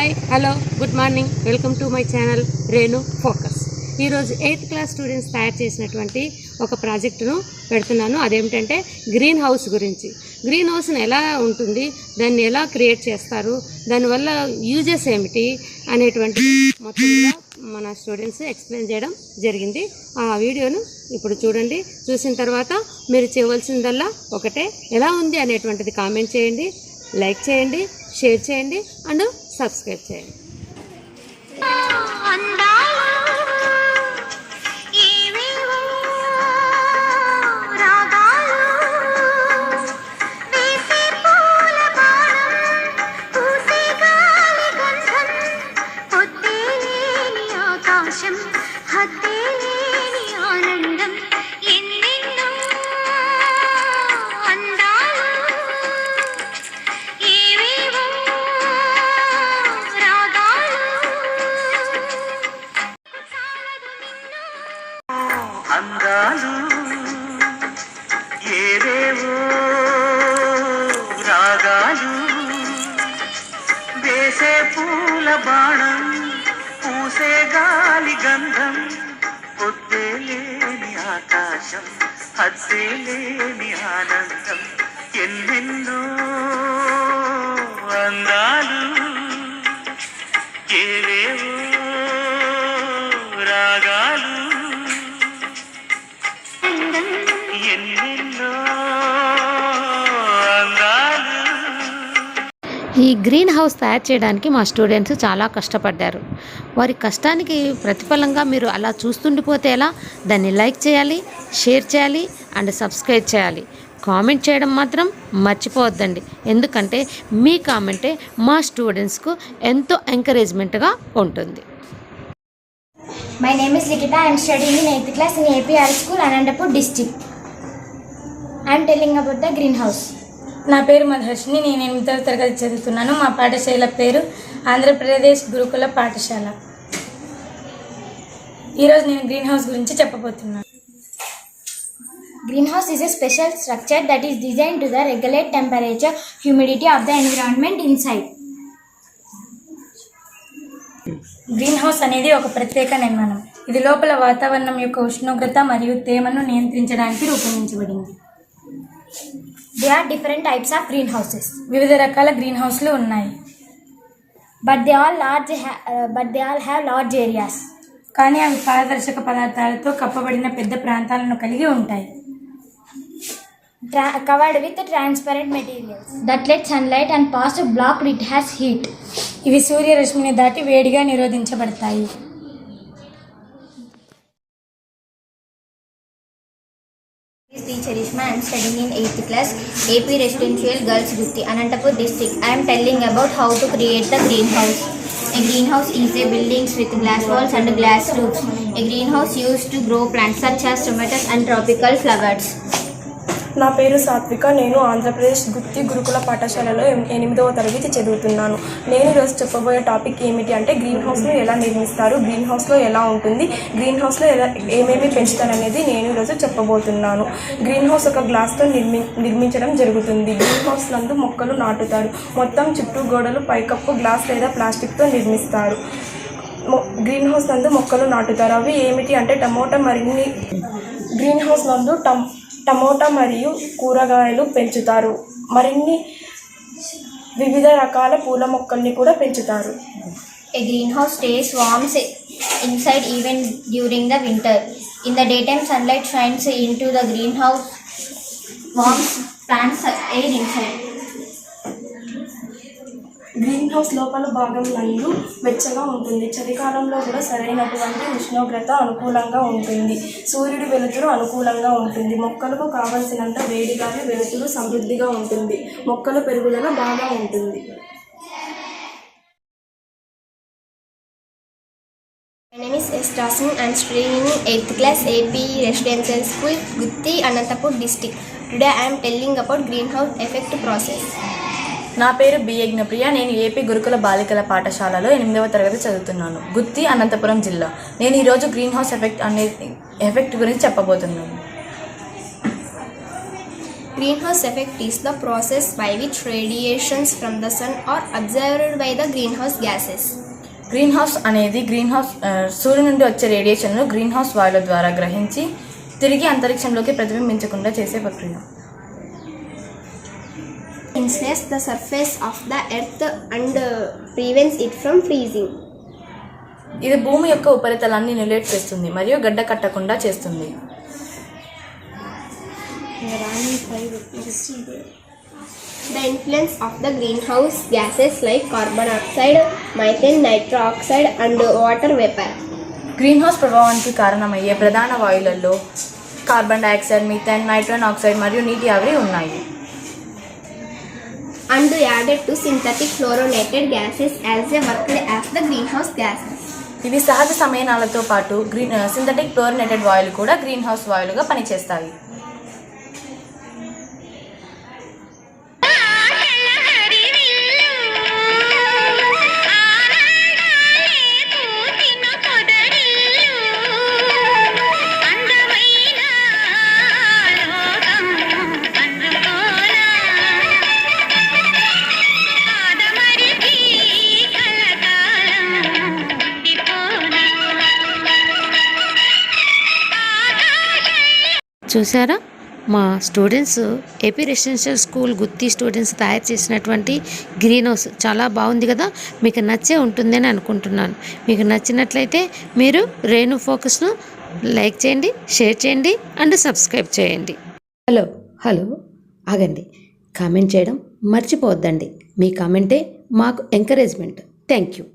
Hi hello good morning, welcome to my channel Renu focus. ఈరోజు 8th class students తయారు చేసినటువంటి ఒక ప్రాజెక్టును పెడుతున్నాను. అదేమిటంటే గ్రీన్ హౌస్ గురించి. గ్రీన్ హౌస్ని ఎలా ఉంటుంది, దాన్ని ఎలా క్రియేట్ చేస్తారు, దానివల్ల యూజెస్ ఏమిటి అనేటువంటిది మొత్తంగా మన స్టూడెంట్స్ ఎక్స్ప్లెయిన్ చేయడం జరిగింది. ఆ వీడియోను ఇప్పుడు చూడండి. చూసిన తర్వాత మీరు చేయవలసిందల్లా ఒకటే, ఎలా ఉంది అనేటువంటిది కామెంట్ చేయండి, లైక్ చేయండి, షేర్ చేయండి అండ్ సబ్స్క్రైబ్ చేయండి. అందాలు ఏవేవో రాగాలు, వేసే పూల బాణం, పూసే గాలి గంధం, పొద్దే లేని ఆకాశం, హద్దే లేని ఆనందం, ఎన్నెన్నో అందాలు ఏవేవో రాగాలు. ఈ గ్రీన్ హౌస్ తయారు చేయడానికి మా స్టూడెంట్స్ చాలా కష్టపడ్డారు. వారి కష్టానికి ప్రతిఫలంగా మీరు అలా చూస్తుండిపోతే ఎలా? దాన్ని లైక్ చేయాలి, షేర్ చేయాలి అండ్ సబ్స్క్రైబ్ చేయాలి. కామెంట్ చేయడం మాత్రం మర్చిపోవద్దండి, ఎందుకంటే మీ కామెంటే మా స్టూడెంట్స్కు ఎంతో ఎంకరేజ్మెంట్గా ఉంటుంది. My name is Likita. I am studying in 8th class in APR School, Anantapur district. I am telling about the greenhouse. నా పేరు మధుర్షిని. నేను 8వ తరగతి చదువుతున్నాను. మా పాఠశాల పేరు ఆంధ్రప్రదేశ్ గురుకుల పాఠశాల. ఈరోజు నేను గ్రీన్ హౌస్ గురించి చెప్పబోతున్నాను. Greenhouse is a special structure that is designed to regulate temperature, humidity of the environment inside. Green house అనేది ఒక ప్రత్యేక నిర్మాణం. ఇది లోపల వాతావరణం యొక్క ఉష్ణోగ్రత మరియు తేమను నియంత్రించడానికి రూపొందించబడింది. There are different types of greenhouses. వివిధ రకాల గ్రీన్ హౌస్లు ఉన్నాయి. But they all have large areas. కానీ అవి పారదర్శక పదార్థాలతో కప్పబడిన పెద్ద ప్రాంతాలను కలిగి ఉంటాయి. Covered with transparent materials that let sunlight and pass to block it has heat. ఇవి సూర్యరశ్మిని దాటి వేడిగా నిరోధించబడతాయి. Charishma. I am studying in 8th class AP Residential Girls Gutti, Anantapur district. I am telling about how to create the greenhouse. A greenhouse is a building with glass walls and glass roofs. A greenhouse used to grow plants such as tomatoes and tropical flowers. నా పేరు సాత్విక. నేను ఆంధ్రప్రదేశ్ గుత్తి గురుకుల పాఠశాలలో 8వ తరగతి చదువుతున్నాను. నేను ఈరోజు చెప్పబోయే టాపిక్ ఏమిటి అంటే గ్రీన్ హౌస్ను ఎలా నిర్మిస్తారు, గ్రీన్ హౌస్లో ఎలా ఉంటుంది, గ్రీన్ హౌస్లో ఏమేమి పెంచుతారనేది నేను ఈరోజు చెప్పబోతున్నాను. గ్రీన్ హౌస్ ఒక గ్లాస్తో నిర్మించడం జరుగుతుంది. గ్రీన్ హౌస్ నందు మొక్కలు నాటుతారు. మొత్తం చుట్టూ గోడలు పైకప్పు గ్లాస్ లేదా ప్లాస్టిక్తో నిర్మిస్తారు. గ్రీన్ హౌస్ నందు మొక్కలు నాటుతారు. అవి ఏమిటి అంటే గ్రీన్ హౌస్ నందు టమోటా మరియు కూరగాయలు పెంచుతారు. మరిన్ని వివిధ రకాల పూల మొక్కల్ని కూడా పెంచుతారు. A greenhouse stays warm inside even during the winter. In the daytime, sunlight shines into the greenhouse, warms plants air inside. Green house లోపల భాగం నందు వెచ్చగా ఉంటుంది. చలికాలంలో కూడా సరైనటువంటి ఉష్ణోగ్రత అనుకూలంగా ఉంటుంది. సూర్యుడి వెలుతురు అనుకూలంగా ఉంటుంది. మొక్కలకు కావలసినంత వేడి గాలి వెలుతురు సమృద్ధిగా ఉంటుంది. మొక్కల పెరుగుదల బాగా ఉంటుంది. My name is S. Dasun. I am studying in 8th class AP Residential School, Gutti, Anantapur district. Today I am telling about greenhouse effect process. నా పేరు బి యజ్ఞప్రియ. నేను ఏపీ గురుకుల బాలికల పాఠశాలలో 8వ తరగతి చదువుతున్నాను. గుత్తి, అనంతపురం జిల్లా. నేను ఈరోజు గ్రీన్ హౌస్ ఎఫెక్ట్ గురించి చెప్పబోతున్నాను. Greenhouse effect is the process by which radiations from the sun are absorbed by the greenhouse gases. Green house అనేది సూర్యుడి నుండి వచ్చే రేడియేషన్ను గ్రీన్ హౌస్ వాయువుల ద్వారా గ్రహించి తిరిగి అంతరిక్షంలోకి ప్రతిబింబించకుండా చేసే ప్రక్రియ. Insulates the surface of the earth and prevents it from freezing. ఇది భూమి యొక్క ఉపరితలాన్ని ఇన్సులేట్ చేస్తుంది మరియు గడ్డ కట్టకుండా చేస్తుంది. The influence of the greenhouse gases like carbon dioxide, methane, nitrous oxide and water vapor. Green house ప్రభావానికి కారణమయ్యే ప్రధాన వాయువులలో carbon dioxide, methane, nitrogen oxide మరియు నీటి ఆవిరి ఉన్నాయి. And added to synthetic fluorinated gases as they work as the greenhouse gases. ఇవి సహజ సమ్మేళనాలతో పాటు సింథటిక్ ఫ్లోరినేటెడ్ వాయువులు కూడా గ్రీన్ హౌస్ వాయువులుగా పనిచేస్తాయి. చూసారా, మా స్టూడెంట్స్ ఏపీ రెసిడెన్షియల్ స్కూల్ గుత్తి స్టూడెంట్స్ తయారు చేసినటువంటి గ్రీన్ హౌస్ చాలా బాగుంది కదా. మీకు నచ్చే ఉంటుందని అనుకుంటున్నాను. మీకు నచ్చినట్లయితే మీరు రేణు ఫోకస్ను లైక్ చేయండి, షేర్ చేయండి అండ్ సబ్స్క్రైబ్ చేయండి. హలో ఆగండి, కామెంట్ చేయడం మర్చిపోవద్దండి. మీ కామెంటే మాకు ఎంకరేజ్మెంట్. Thank you.